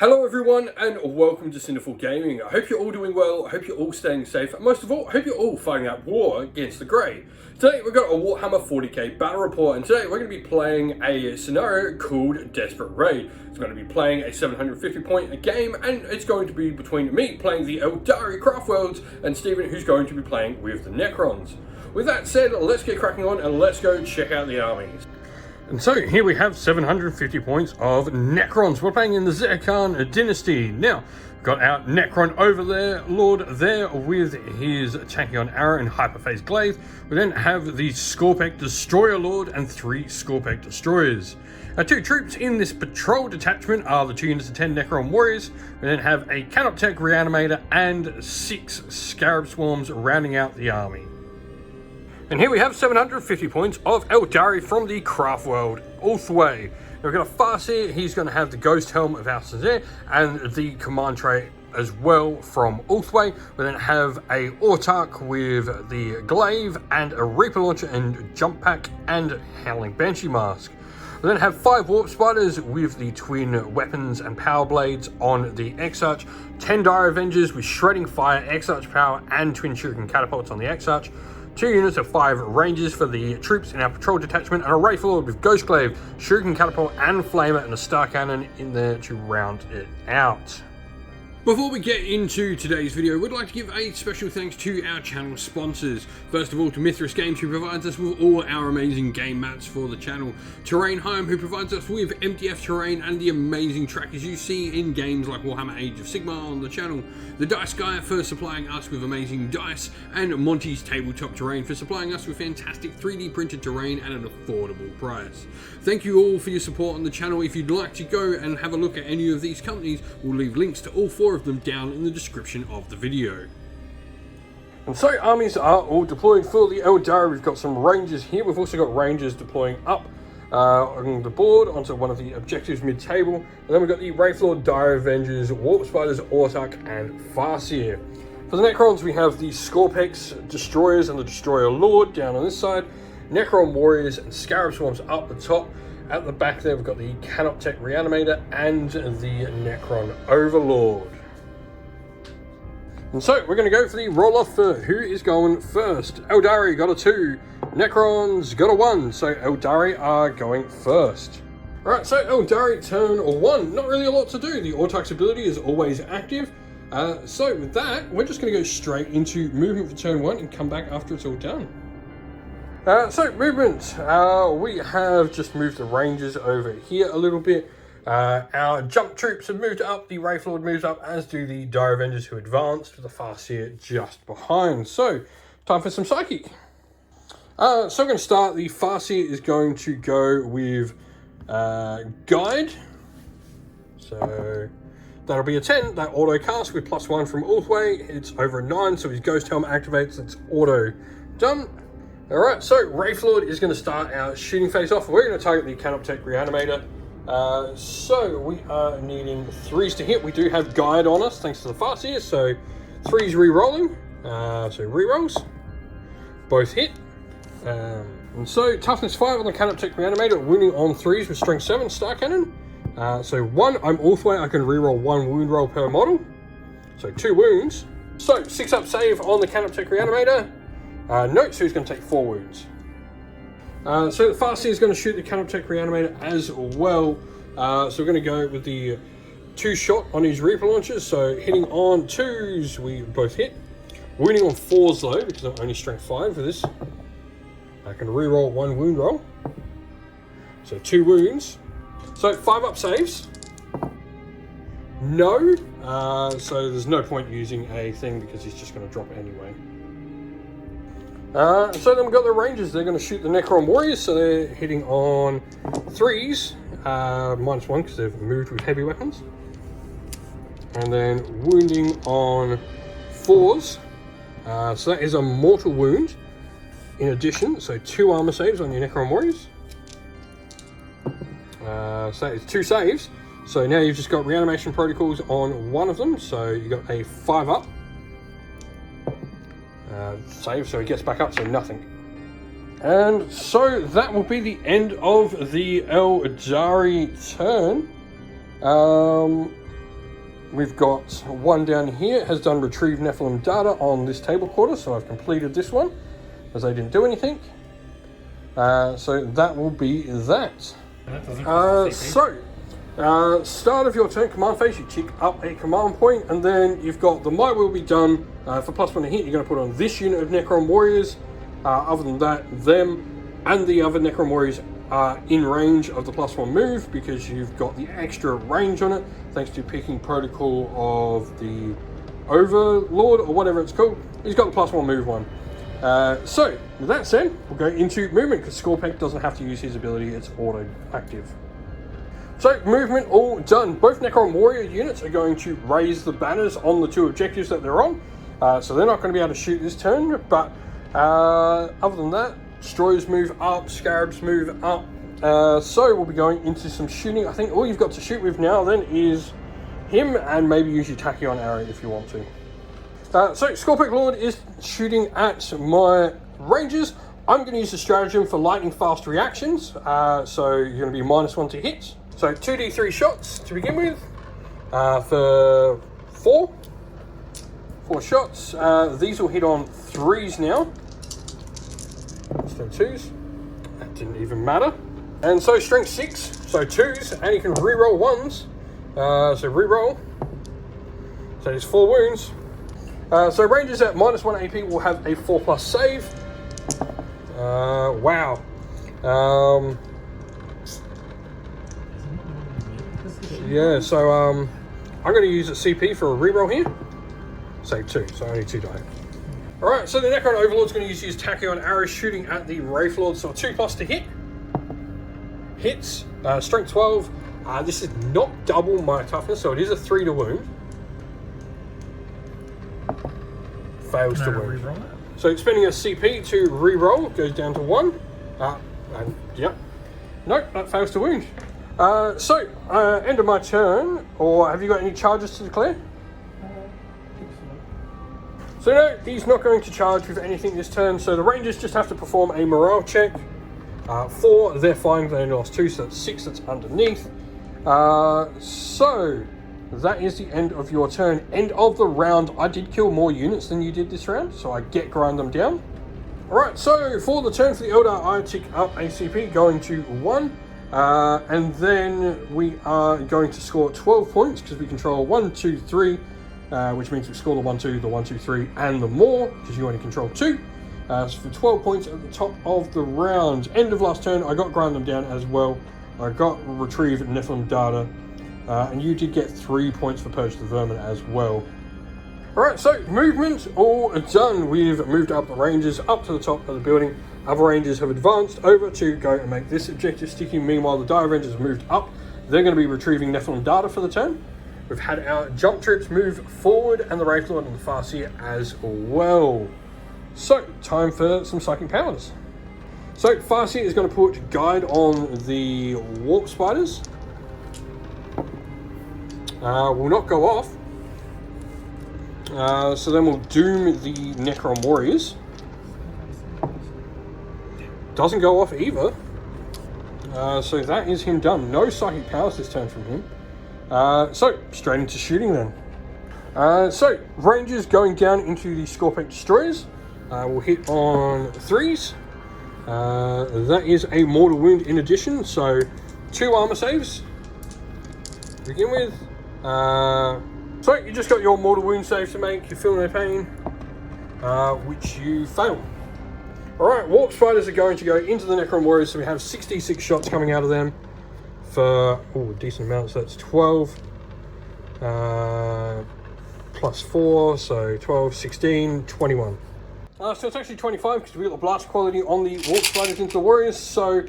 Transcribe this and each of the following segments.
Hello everyone and welcome to Cinderful Gaming. I hope you're all doing well, I hope you're all staying safe, and most of all, I hope you're all fighting that war against the Grey. Today we've got a Warhammer 40k battle report, and today we're going to be playing a scenario called Desperate Raid. It's going to be playing a 750 point game, and it's going to be between me playing the Aeldari craft worlds and Stephen, who's going to be playing with the Necrons. With that said, let's get cracking on and let's go check out the armies. And so here we have 750 points of Necrons. We're playing in the Necron dynasty. Now, we've got our Necron Overlord there with his Tachyon Arrow and Hyperphase Glaive. We then have the Scorpek Destroyer Lord and 3 Scorpek Destroyers. Our 2 troops in this patrol detachment are the 2 units of 10 Necron Warriors. We then have a Canoptech Reanimator and 6 Scarab Swarms rounding out the army. And here we have 750 points of Aeldari from the Craft World, Ulthway. Now we've got a Farseer, he's going to have the Ghost Helm of Alcazar and the Command Tray as well from Ulthway. We then have a Autarch with the Glaive and a Reaper Launcher and Jump Pack and Howling Banshee Mask. We then have 5 Warp Spiders with the Twin Weapons and Power Blades on the Exarch, 10 Dire Avengers with Shredding Fire, Exarch Power and Twin Shuriken Catapults on the Exarch, 2 units of 5 Rangers for the troops in our patrol detachment, and a Wraith Lord with Ghost Glaive, Shuriken Catapult and Flamer, and a Star Cannon in there to round it out. Before we get into today's video, we'd like to give a special thanks to our channel sponsors. First of all, to Mithras Games, who provides us with all our amazing game mats for the channel. Terrainheim, who provides us with MDF terrain and the amazing trackers you see in games like Warhammer Age of Sigmar on the channel. The Dice Guy for supplying us with amazing dice, and Monty's Tabletop Terrain for supplying us with fantastic 3D printed terrain at an affordable price. Thank you all for your support on the channel. If you'd like to go and have a look at any of these companies, we'll leave links to all 4 of them down in the description of the video. And so armies are all deployed for the Aeldari. We've got some Rangers here. We've also got Rangers deploying up on the board onto one of the objectives mid-table. And then we've got the Wraith Lord, Dire Avengers, Warp Spiders, Autarch and Farseer. For the Necrons, we have the Scorpek Destroyers and the Destroyer Lord down on this side, Necron Warriors and Scarab Swarms up the top. At the back there, we've got the Canoptech Reanimator and the Necron Overlord. And so we're going to go for the roll-off for who is going first. Aeldari got a 2, Necrons got a 1, so Aeldari are going first. Alright, so Aeldari turn 1, not really a lot to do. The Autarch's ability is always active. So with that, we're just going to go straight into movement for turn 1 and come back after it's all done. So movement, we have just moved the Rangers over here a little bit. Our jump troops have moved up, the Wraith Lord moves up, as do the Dire Avengers who advanced, with the Farseer just behind. So, time for some Psychic. So we're going to start. The Farseer is going to go with Guide. So, that'll be a 10. That auto cast with +1 from Ulthway. It's over a 9, so his Ghost Helm activates. It's auto done. Alright, so Wraith Lord is going to start our shooting phase off. We're going to target the Canoptech Reanimator. So we are needing 3s to hit. We do have Guide on us thanks to the Farseer, so 3s re-rolling. So re-rolls, both hit. And so toughness 5 on the Canoptech Reanimator, wounding on 3s with strength 7 Star Cannon. So 1, I'm Ulthway, I can re-roll 1 wound roll per model, so 2 wounds. So 6 up save on the Canoptech Reanimator. No, so he's going to take 4 wounds. So the Farseer is going to shoot the Canoptech Reanimator as well. So we're going to go with the 2 shot on his Reaper Launchers. So hitting on 2s, we both hit. Wounding on 4s though, because I'm only strength 5 for this. I can re-roll 1 wound roll. So 2 wounds. So 5 up saves. No. So there's no point using a thing because he's just going to drop it anyway. So then we've got the Rangers. They're going to shoot the Necron Warriors, so they're hitting on 3s, -1 because they've moved with heavy weapons, and then wounding on 4s, so that is a mortal wound in addition, so 2 armor saves on your Necron Warriors, so that is 2 saves, so now you've just got reanimation protocols on 1 of them, so you got a 5 up. Save, so he gets back up, so nothing. And so that will be the end of the Aeldari turn. we've got one down here, has done retrieve Nephilim data on this table quarter, so I've completed this one, as I didn't do anything. So that will be that. Start of your turn command phase, you tick up a command point, and then you've got the My Will Be Done. For +1 to hit, you're going to put on this unit of Necron warriors. Other than that, them and the other Necron warriors are in range of the +1 move, because you've got the extra range on it, thanks to picking Protocol of the Overlord, or whatever it's called. He's got the +1 move one. So, with that said, we'll go into movement, because Scorpec doesn't have to use his ability, it's auto-active. So, movement all done. Both Necron warrior units are going to raise the banners on the 2 objectives that they're on. So they're not going to be able to shoot this turn, but other than that, Destroyers move up, Scarabs move up. So we'll be going into some shooting. I think all you've got to shoot with now then is him, and maybe use your Tachyon arrow if you want to. So Scorpec Lord is shooting at my Rangers. I'm going to use the stratagem for lightning fast reactions. So you're going to be -1 to hit. So 2d3 shots to begin with, for 4 shots. These will hit on 3s now, instead of 2s. That didn't even matter. And so strength 6, so 2s, and you can re-roll 1s. So re-roll. So there's 4 wounds. So Rangers at -1 AP will have a 4+ save. Wow. Yeah, so I'm going to use a CP for a reroll here. Save 2, so only 2 die. Alright, so the Necron Overlord's going to use his Tachyon arrow shooting at the Wraith Lord, so 2+ to hit. Hits, strength 12. This is not double my toughness, so it is a 3 to wound. Fails to wound. So expending a CP to re-roll goes down to 1. And yep. Nope, that fails to wound. End of my turn, or have you got any charges to declare? So no, he's not going to charge with anything this turn, so the Rangers just have to perform a morale check. 4, they're fine, they only lost 2, so that's 6 that's underneath. So that is the end of your turn. End of the round. I did kill more units than you did this round, so I grind them down. Alright, so for the turn for the Eldar, I tick up ACP, going to 1. And then we are going to score 12 points, because we control 1, 2, 3, which means we score the 1, 2, the 1, 2, 3, and the more, because you only control 2. So for 12 points at the top of the round. End of last turn, I got grind them down as well. I got retrieve Nephilim data, and you did get 3 points for Purge the Vermin as well. Alright, so movement all done. We've moved up the Rangers up to the top of the building. Other Rangers have advanced over to go and make this objective sticky. Meanwhile, the Dire Rangers have moved up. They're going to be retrieving Nephilim data for the turn. We've had our jump troops move forward, and the Wraith Lord and the Farseer as well. So, time for some psychic powers. So, Farseer is going to put Guide on the Warp Spiders. Will not go off. So then we'll doom the Necron Warriors. Doesn't go off either. So that is him done. No psychic powers this turn from him. So straight into shooting then. So Rangers going down into the Scorpec Destroyers. We'll hit on 3s. That is a mortal wound in addition. So 2 armor saves to begin with. So you just got your mortal wound save to make. You feel no pain, which you fail. Alright, Warp Spiders are going to go into the Necron Warriors, so we have 66 shots coming out of them for a decent amount, so that's 12 plus 4, so 12, 16, 21. So it's actually 25 because we got the blast quality on the Warp Spiders into the Warriors, so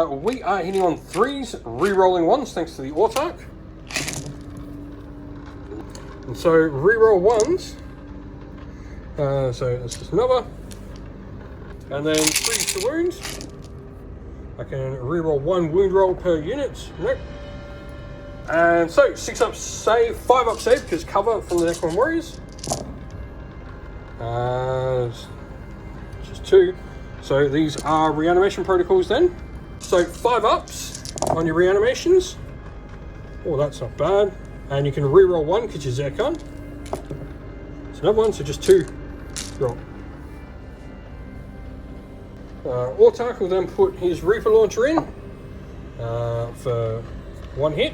we are hitting on 3s, re-rolling 1s thanks to the Autarch. And so re-roll 1s, so that's just another. And then 3 to wounds. I can reroll 1 wound roll per unit. Nope. And so 6 up save, 5 up save because cover from the Necron Warriors. Just 2. So these are reanimation protocols then. So 5 ups on your reanimations. Oh, that's not bad. And you can reroll one because you're Zircon. It's another one, so just 2. Roll. Autark will then put his Reaper Launcher in for 1 hit.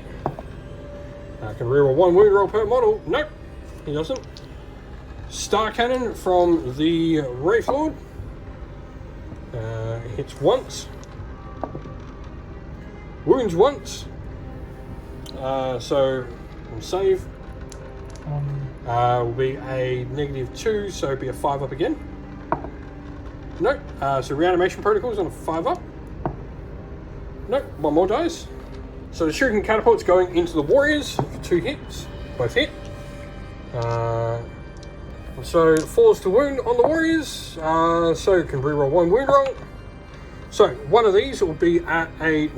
I can reroll 1 wound roll per model. Nope, he doesn't. Star Cannon from the Wraith Lord. Hits once. Wounds once. So we'll save. Will be a -2, so it'll be a 5 up again. Nope. So reanimation protocols on a 5 up. Nope. 1 more dies. So the shuriken catapult's going into the warriors for 2 hits. Both hit. So it falls to wound on the warriors. So you can reroll 1 wound roll. So one of these will be at a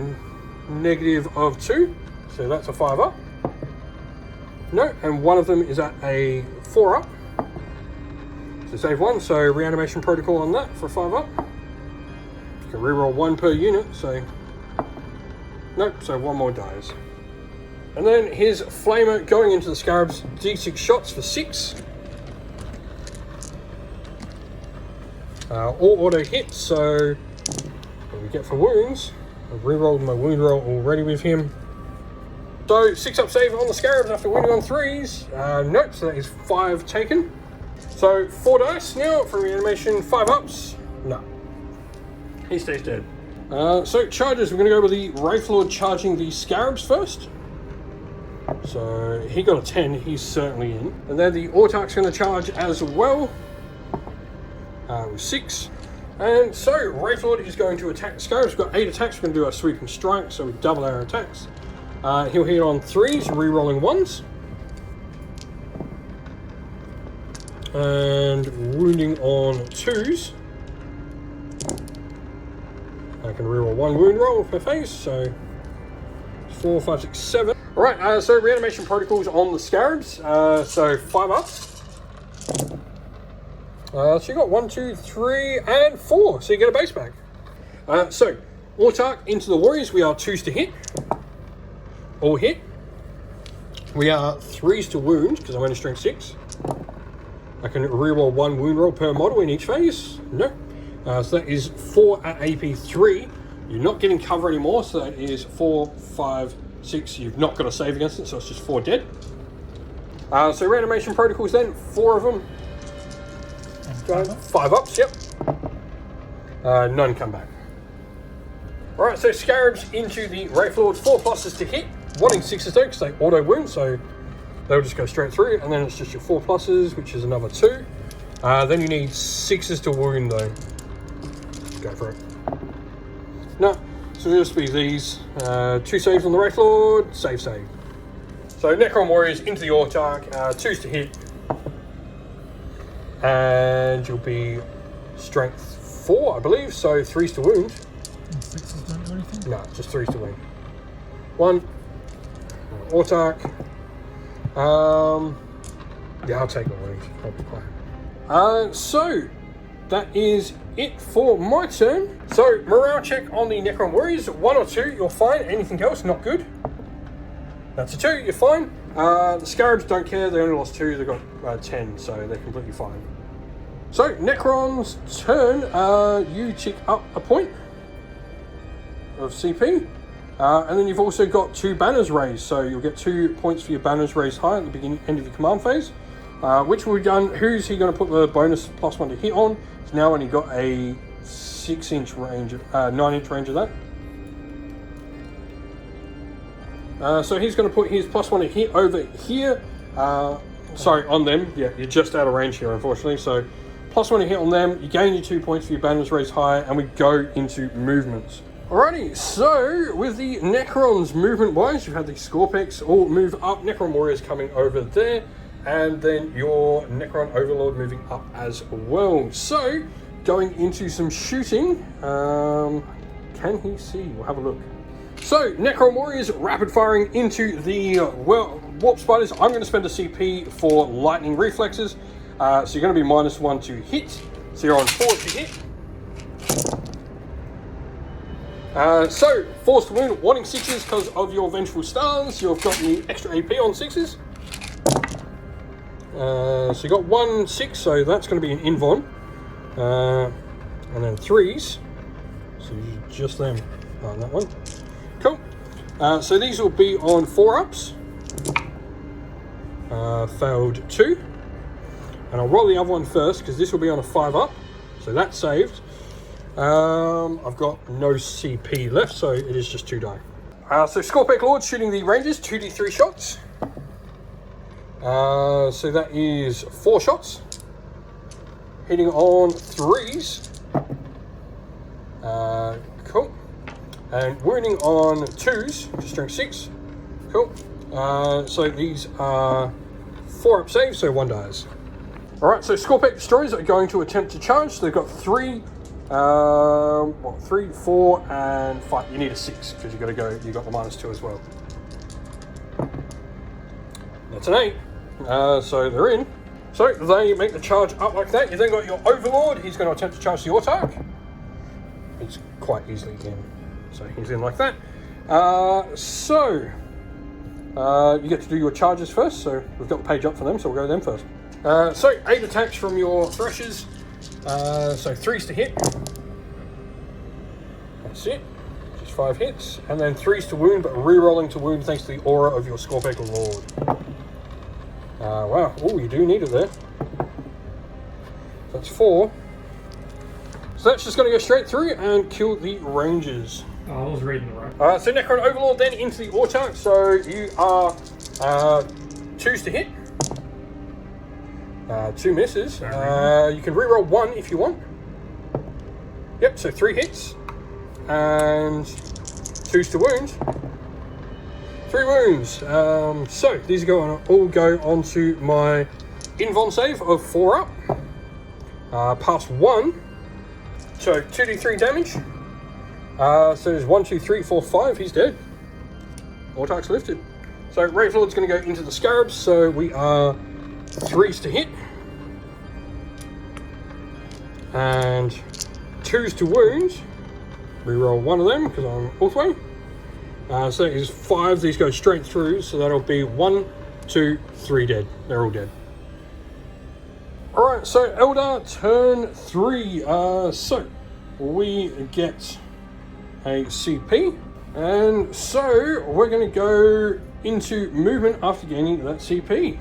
-2. So that's a 5 up. No, and one of them is at a 4 up. So save 1, so reanimation protocol on that for 5 up. You can reroll 1 per unit, so nope, so 1 more dies. And then his flamer going into the scarabs, D6 shots for 6. All auto hits, so what we get for wounds. I've rerolled my wound roll already with him. So 6 up save on the scarabs after winning on 3s. Nope, so that is 5 taken. So 4 dice now for reanimation, 5 ups. No, he stays dead. So charges, we're going to go with the Wraith Lord charging the scarabs first. So he got a 10, he's certainly in. And then the Autark's going to charge as well. With 6. And so Wraith Lord is going to attack the scarabs. We've got 8 attacks, we're going to do a sweeping strike, so we double our attacks. He'll hit on 3s, re-rolling 1s. And wounding on 2s. I can reroll 1 wound roll per phase, so 4, 5, 6, 7. Alright, so reanimation protocols on the scarabs. So 5 ups. So you got 1, 2, 3, and 4. So you get a base back. So Autark into the warriors. We are 2s to hit. All hit. We are 3s to wound because I'm only strength 6. I can reroll 1 wound roll per model in each phase. No. So that is 4 at AP 3. You're not getting cover anymore, so that is 4, 5, 6. You've not got a save against it, so it's just 4 dead. So reanimation protocols then, 4 of them. 5 ups, yep. None come back. Alright, so scarabs into the Wraith Lords, 4 pluses to hit. Wanting 6s though, because they auto wound, so they'll just go straight through, and then it's just your 4 pluses, which is another 2. Then you need 6s to wound though. Go for it. No, so it'll just be these. 2 saves on the Wraith Lord, save. So Necron Warriors into the Autark, 2s to hit. And you'll be strength 4, I believe, so 3s to wound. 6s don't do anything? No, just 3s to wound. 1. Autark. Yeah, I'll take the wound. I'll be quiet. So that is it for my turn. So morale check on the Necron Warriors. 1 or 2, you're fine. Anything else, not good. That's a 2, you're fine. The Scarabs don't care, they only lost 2, they got 10, so they're completely fine. So, Necron's turn, you tick up a point of CP, and then you've also got 2 banners raised, so you'll get 2 points for your banners raised high at the beginning, end of your command phase. Which will be done, who's he going to put the bonus +1 to hit on? He's now only got a 6-inch range, 9-inch range of that. So he's going to put his +1 to hit over here. Sorry, on them. Yeah, you're just out of range here, unfortunately. So +1 to hit on them. You gain your 2 points for your banners raised high, and we go into movements. Alrighty, so with the Necrons movement-wise, you've had the Scorpex all move up. Necron Warriors coming over there, and then your Necron Overlord moving up as well. So going into some shooting. Can he see? We'll have a look. So, Necron Warriors rapid firing into the Warp Spiders. I'm going to spend a CP for Lightning Reflexes. So you're going to be -1 to hit. So you're on 4 to hit. So, forced to wound, wanting 6s because of your Vengeful Stars. You've got the extra AP on 6s. So you got 1 6, so that's going to be an invuln. And then 3s. So just them on that one. Cool. So these will be on 4-ups. Failed 2. And I'll roll the other one first because this will be on a 5-up. So that's saved. I've got no CP left, so it is just 2 die. So Scorpec Lord shooting the Rangers, 2d3 shots. So that is 4 shots. Hitting on 3s. Cool. And wounding on 2s, to strength 6. Cool. So these are 4-up saves, so 1 dies. Alright, so Scorpec Destroyers are going to attempt to charge. So they've got 3, 3, 4, and 5. You need a 6 because you've got to go. You've got the -2 as well. That's an 8. So they're in. So they make the charge up like that. You then got your Overlord. He's going to attempt to charge the Autarch. He's quite easily in. So he's in like that. You get to do your charges first. So we've got the page up for them. So we'll go them first. So 8 attacks from your Threshers. So 3s to hit. That's it. Just 5 hits. And then 3s to wound, but re-rolling to wound thanks to the aura of your Scorpec Lord. Wow. Oh, you do need it there. That's 4. So that's just going to go straight through and kill the Rangers. Oh, I was reading the right. So Necron Overlord then into the Autarch. So you are 2s to hit. 2 misses. You can reroll 1 if you want. Yep, so 3 hits. And 2s to wound. 3 wounds. So these are going to all go onto my invuln save of 4 up. Pass 1. So 2d3 damage. So there's 1, 2, 3, 4, 5. He's dead. Autarch's lifted. So Rave Lord's going to go into the Scarabs. So we are 3s to hit. And 2s to wound. Reroll 1 of them because I'm Ulthway. So that is 5. These go straight through. So that'll be 1, 2, 3 dead. They're all dead. Alright, so Eldar turn 3. So we get a CP. And so we're going to go into movement after gaining that CP.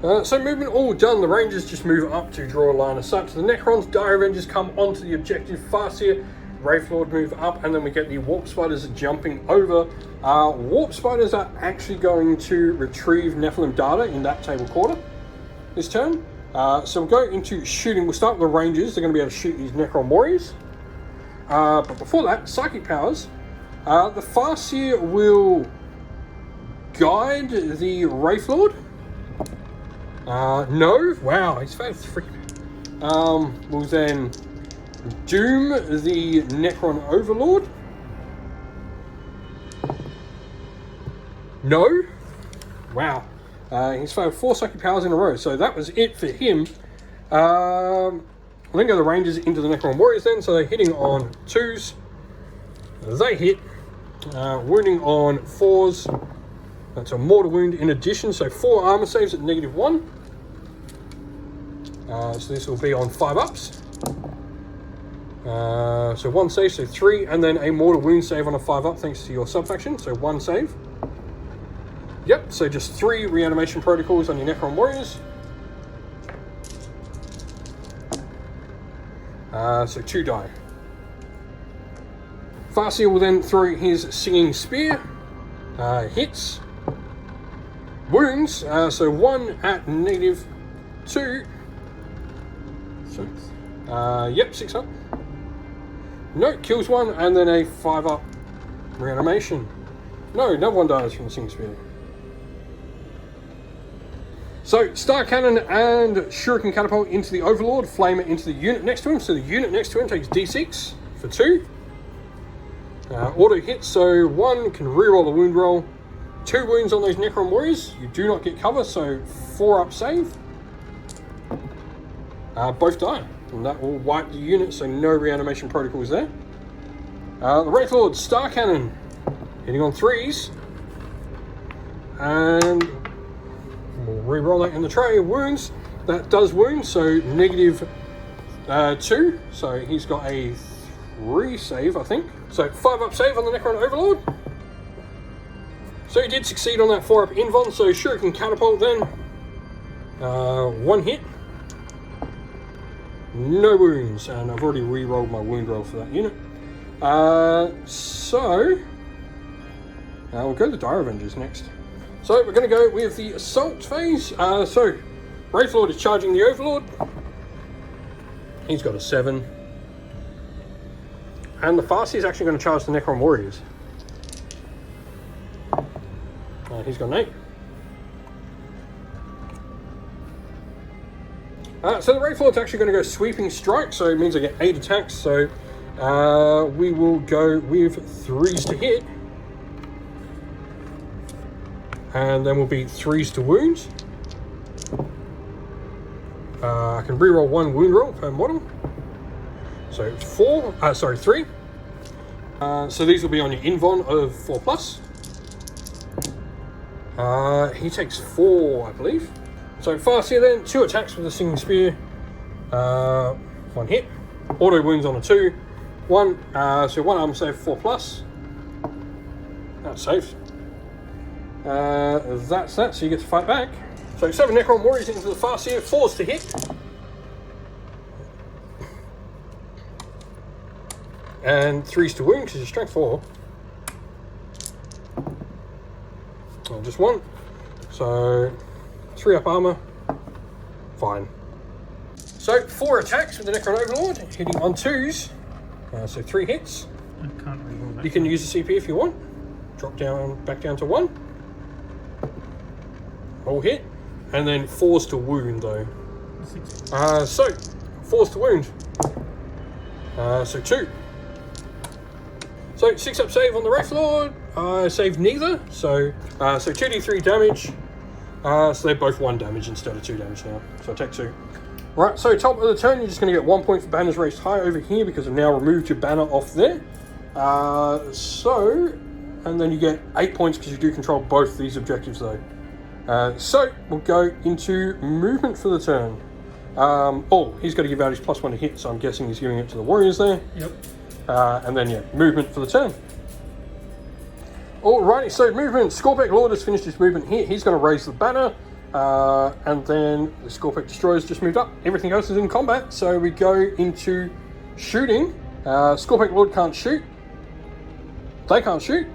So movement all done. The Rangers just move up to draw a line of sight to the Necrons. Dire Avengers come onto the objective. Farseer, Wraithlord move up, and then we get the Warp Spiders jumping over. Warp Spiders are actually going to retrieve Nephilim data in that table quarter this turn. So we'll go into shooting. We'll start with the Rangers. They're going to be able to shoot these Necron Warriors. But before that, Psychic Powers. The Farseer will guide the Wraithlord. No. Wow, he's failed 3. We'll then doom the Necron Overlord. No. Wow. He's failed 4 Psychic Powers in a row, so that was it for him. Then go the Rangers into the Necron Warriors then, so they're hitting on 2s. They hit. Wounding on 4s. That's a mortal wound in addition, so 4 armor saves at -1. So this will be on 5 ups. So 1 save, so 3, and then a mortal wound save on a 5 up thanks to your subfaction, so 1 save. Yep, so just 3 reanimation protocols on your Necron Warriors. So 2 die. Farseer will then throw his Singing Spear. Hits. Wounds, so 1 at -2. So, yep, 6 up. No, kills 1, and then a 5 up reanimation. No, another 1 dies from the Singing Spear. So, Star Cannon and Shuriken Catapult into the Overlord, Flamer into the unit next to him. So the unit next to him takes D6 for 2. Auto hit, so 1 can reroll the wound roll. 2 wounds on those Necron Warriors. You do not get cover, so 4 up save. Both die. And that will wipe the unit, so no reanimation protocols there. The Wraith Lord Star Cannon, hitting on 3s. And we'll re-roll that in the tray. Wounds, that does wound, so negative 2. So he's got a 3 save, I think. So 5 up save on the Necron Overlord. So he did succeed on that 4 up invuln, so Shuriken Catapult then. 1 hit. No wounds, and I've already re-rolled my wound roll for that unit. We'll go to Dire Avengers next. So we're going to go with the Assault phase. So Wraith Lord is charging the Overlord. He's got a 7. And the Farsi is actually going to charge the Necron Warriors. He's got an 8. So the Wraith Lord's actually going to go Sweeping Strike, so it means I get 8 attacks. So we will go with 3s to hit. And then we'll be 3s to wound. I can reroll 1 wound roll per model. So 3. So these will be on your invuln of 4+. He takes 4, I believe. So Farseer then, 2 attacks with the Singing Spear. 1 hit. Auto wounds on a 2. 1, so 1 armor save, 4+. That's safe. That's that, so you get to fight back. So 7 Necron Warriors into the Farseer, 4s to hit. And 3s to wound, because you're strength 4. Oh, just 1. So 3 up armor. Fine. So 4 attacks with the Necron Overlord, hitting on 2s. So 3 hits. I can't reroll that. You can use the CP if you want. Drop down, back down to 1. All hit. And then 4s to wound though. 6. So 4s to wound. So 2. So 6 up save on the Wraith Lord. I saved neither. So 2d3 damage. So they're both 1 damage instead of 2 damage now. So I take 2. Right, so top of the turn, you're just going to get 1 point for banners raised high over here because I've now removed your banner off there. And then you get 8 points because you do control both these objectives though. So we'll go into movement for the turn. He's got to give out his +1 to hit, so I'm guessing he's giving it to the Warriors there. Yep. And then, yeah, movement for the turn. Alrighty, so movement. Scorpec Lord has finished his movement here. He's going to raise the banner. And then the Scorpec Destroyer's just moved up. Everything else is in combat, so we go into shooting. Scorpec Lord can't shoot. They can't shoot.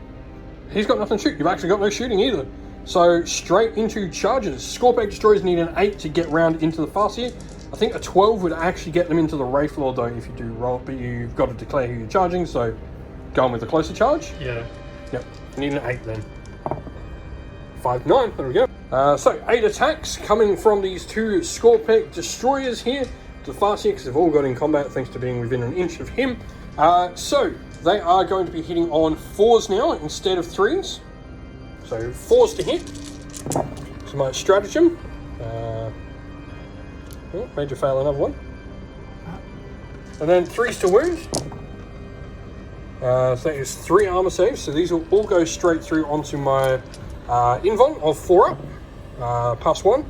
He's got nothing to shoot. You've actually got no shooting either. So straight into charges. Scorpec Destroyers need an 8 to get round into the Farseer. I think a 12 would actually get them into the Wraith Lord though if you do roll, but you've got to declare who you're charging, so going with the closer charge. Yeah. Yep, you need an 8 then. 5, 9, there we go. So 8 attacks coming from these 2 Scorpec Destroyers here. To the Farseer, because they've all got in combat thanks to being within an inch of him. So they are going to be hitting on 4s now instead of 3s. So 4s to hit. So my stratagem. Major fail, another 1. And then 3s to wound. So that is 3 armor saves. So these will all go straight through onto my invuln of 4 up. +1.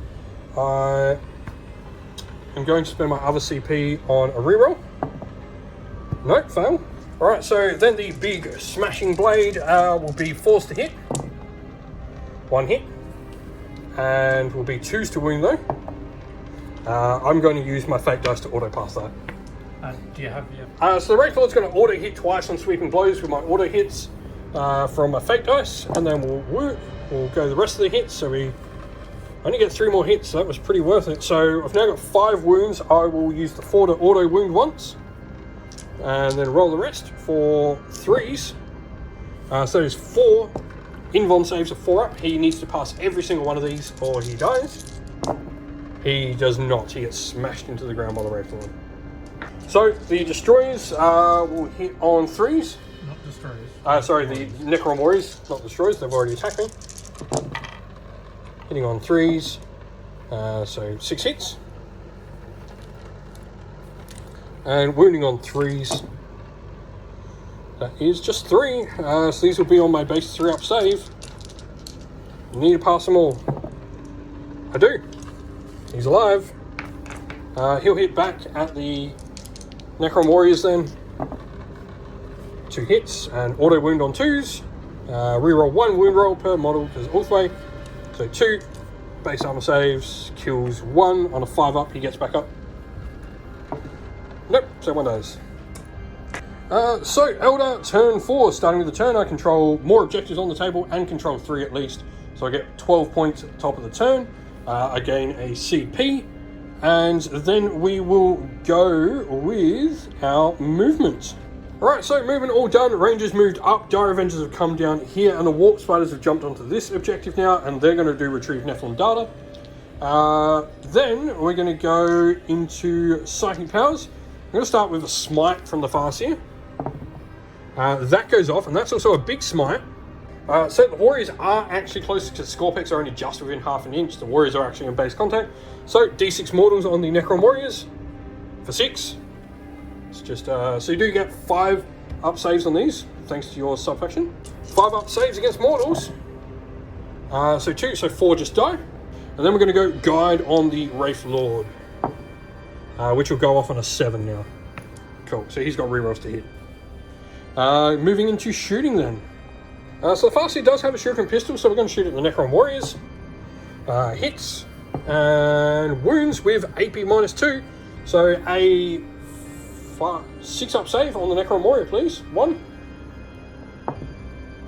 I am going to spend my other CP on a reroll. Nope, fail. Alright, so then the big smashing blade will be 4s to hit. 1 hit. And will be 2s to wound though. I'm going to use my fate dice to auto pass that. Do you have your... So the Wraith Lord's going to auto hit twice on sweeping blows with my auto hits from my fate dice, and then we'll go the rest of the hits. So we only get 3 more hits, so that was pretty worth it. So I've now got 5 wounds. I will use the 4 to auto wound once, and then roll the rest for 3s. So there's 4 invuln saves of 4 up. He needs to pass every single one of these or he dies. He does not. He gets smashed into the ground by the Wraith Lord. So the Destroyers will hit on 3s. Not Destroyers. Sorry, the Necron Warriors, not Destroyers. They've already attacked me. Hitting on 3s. So 6 hits. And wounding on 3s. That is just 3. So these will be on my base 3 up save. Need to pass them all. I do. He's alive. He'll hit back at the Necron Warriors then. 2 hits and auto wound on 2s. Reroll 1 wound roll per model because all the way. So 2 base armor saves, kills 1 on a 5 up, he gets back up. Nope, so 1 dies. So Eldar, turn 4, starting with the turn, I control more objectives on the table and control 3 at least. So I get 12 points at the top of the turn. I gain a CP, and then we will go with our movement. Alright, so movement all done, Rangers moved up, Dire Avengers have come down here, and the Warp Spiders have jumped onto this objective now, and they're going to do Retrieve Nephilim data. Then we're going to go into Psychic Powers. I'm going to start with a Smite from the Farseer. That goes off, and that's also a big Smite. So the Warriors are actually close because Scorpex are only just within half an inch. The Warriors are actually in base contact. So D6 Mortals on the Necron Warriors for 6. It's just, so you do get 5 up saves on these, thanks to your subfaction. 5 up saves against Mortals. So 2, so 4 just die. And then we're going to go Guide on the Wraith Lord, which will go off on a 7 now. Cool, so he's got rerolls to hit. Moving into shooting then. So the Farseer does have a shuriken pistol, so we're going to shoot at the Necron Warriors. Hits and wounds with AP -2. So a 6 up save on the Necron Warrior, please. 1.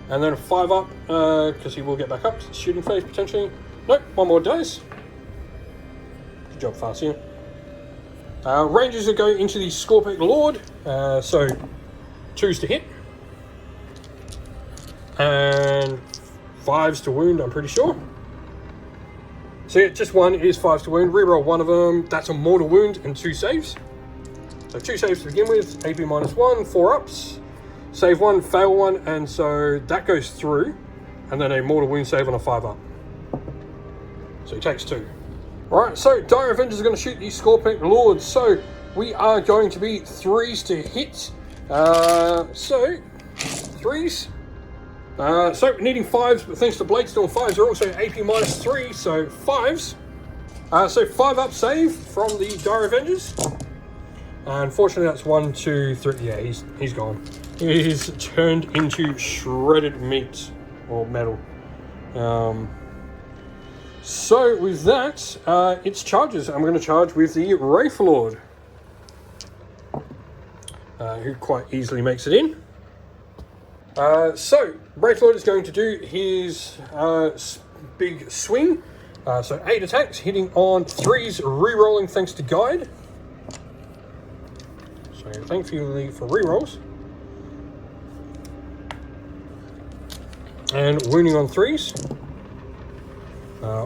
And then a 5 up, because he will get back up to the shooting phase potentially. Nope, 1 more dice. Good job, Farseer. Rangers will go into the Scorpic Lord. So 2s to hit. And 5s to wound, I'm pretty sure. So yeah, just 1 is 5s to wound. Reroll 1 of them. That's a mortal wound and 2 saves. So 2 saves to begin with. AP -1, 4 ups. Save 1, fail 1, and so that goes through. And then a mortal wound save on a 5 up. So he takes 2. Alright, so Dire Avengers are going to shoot the Scorpic Lord. So we are going to be 3s to hit. So 3s. So needing 5s, but thanks to Bladestorm, 5s are also AP -3, so 5s. So 5 up save from the Dire Avengers. Unfortunately, that's 1, 2, 3. Yeah, he's gone. He's turned into shredded meat or metal. So with that, it's charges. I'm going to charge with the Wraith Lord, who quite easily makes it in. So Wraith Lord is going to do his big swing. So 8 attacks, hitting on 3s, re-rolling thanks to Guide. So thankfully for re-rolls. And wounding on 3s.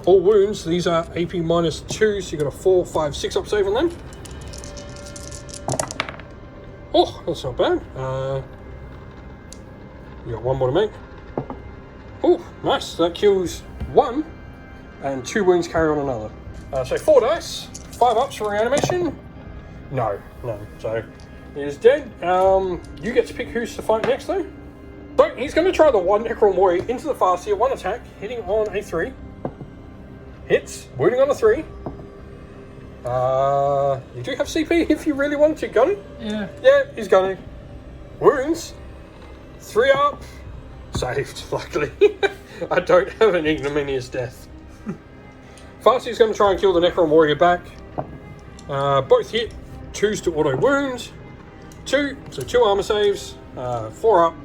All wounds, these are AP -2, so you got a 4, 5, 6 up save on them. Oh, that's not bad. You got 1 more to make. Oh, nice. That kills 1, and 2 wounds carry on another. So 4 dice, 5 ups for reanimation. No. So he is dead. You get to pick who's to fight next though. So he's going to try the 1 Necron Warrior into the Farseer, 1 attack, hitting on a 3. Hits, wounding on a 3. You do have CP if you really want to. Gunning? Yeah. Yeah, he's gunning. Wounds. 3 up. Saved, luckily. I don't have an ignominious death. Farseer's going to try and kill the Necron Warrior back. Both hit. 2s to auto wound. 2, so 2 armor saves. 4 up.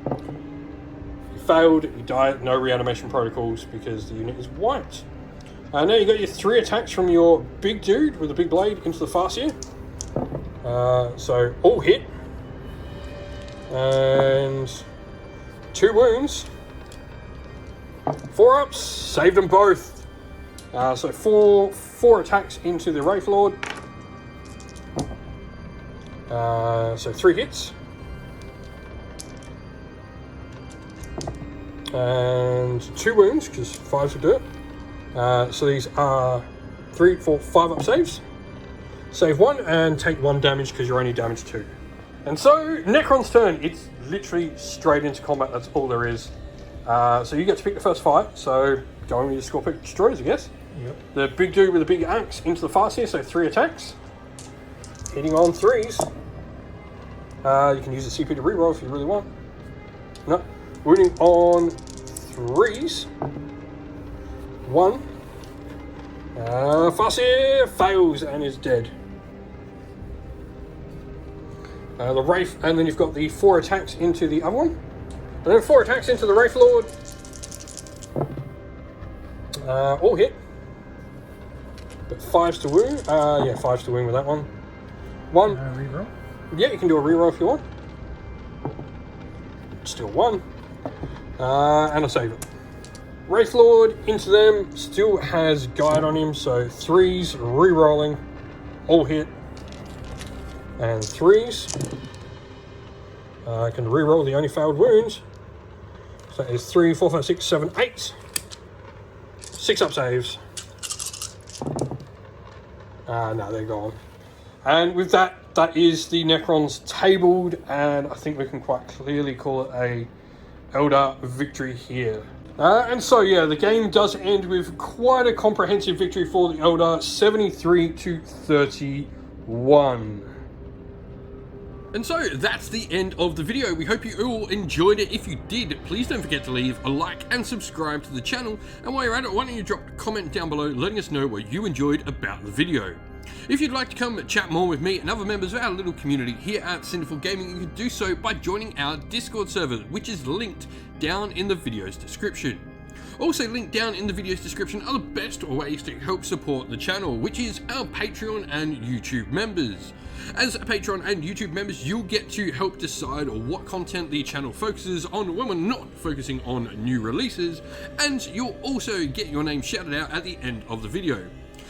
He failed. He died. No reanimation protocols because the unit is wiped. Now you got your 3 attacks from your big dude with a big blade into the Farseer. So all hit. And 2 wounds. 4 ups. Saved them both. So 4 attacks into the Wraith Lord. So 3 hits. And 2 wounds, because 5s will do it. So these are 3, 4, 5 up saves. Save 1 and take 1 damage because you're only damaged 2. And so, Necron's turn. It's literally straight into combat. That's all there is. So you get to pick the first fight. So, going with your Scorpion Destroyers, I guess. Yep. The big dude with the big axe into the fast here, so 3 attacks. Hitting on 3s. You can use the CP to reroll if you really want. No. Wounding on 3s. 1. Farseer fails and is dead. The Wraith, and then you've got the 4 attacks into the other one. And then 4 attacks into the Wraith Lord. All hit. But 5s to wound. Yeah, 5s to wound with that one. 1. Reroll. Yeah, you can do a reroll if you want. Still 1. And a save it. Wraith Lord into them, still has guide on him, so 3s, re-rolling, all hit, and 3s. I can re-roll the only failed wounds. So that is 3, 4, 5, 6, 7, 8. 6 up saves. No, they're gone. And with that, that is the Necrons tabled, and I think we can quite clearly call it a Eldar victory here. And so, yeah, the game does end with quite a comprehensive victory for the Eldar, 73-31. And so, that's the end of the video. We hope you all enjoyed it. If you did, please don't forget to leave a like and subscribe to the channel. And while you're at it, why don't you drop a comment down below letting us know what you enjoyed about the video. If you'd like to come chat more with me and other members of our little community here at Cinderful Gaming, you can do so by joining our Discord server, which is linked down in the video's description. Also linked down in the video's description are the best ways to help support the channel, which is our Patreon and YouTube members. As Patreon and YouTube members, you'll get to help decide what content the channel focuses on when we're not focusing on new releases, and you'll also get your name shouted out at the end of the video.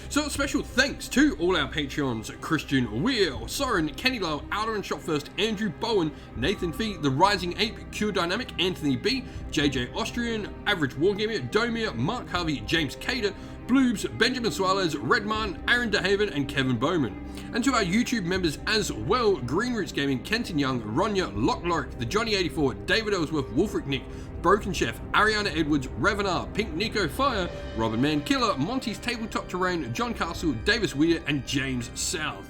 So a special thanks to all our Patreons: Christian Weir, Soren, Kenny Lyle, Alder and Shop First, Andrew Bowen, Nathan Fee, The Rising Ape, Q Dynamic, Anthony B, JJ Austrian, Average Wargamer, Domir, Mark Harvey, James Cater, Bloobs, Benjamin Suarez, Redman, Aaron DeHaven and Kevin Bowman. And to our YouTube members as well: Green Roots Gaming, Kenton Young, Ronya, Lock Lorick, The Johnny84, David Ellsworth, Wolfric Nick, Broken Chef, Ariana Edwards, Revenar, Pink Nico Fire, Robin Man Killer, Monty's Tabletop Terrain, John Castle, Davis Weir and James South.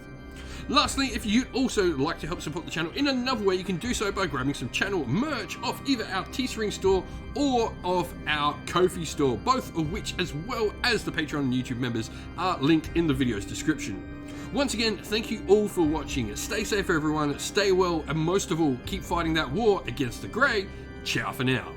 Lastly, if you'd also like to help support the channel in another way, you can do so by grabbing some channel merch off either our Teespring store or off our Ko-fi store, both of which, as well as the Patreon and YouTube members, are linked in the video's description. Once again, thank you all for watching. Stay safe everyone, stay well, and most of all, keep fighting that war against the Grey. Ciao for now.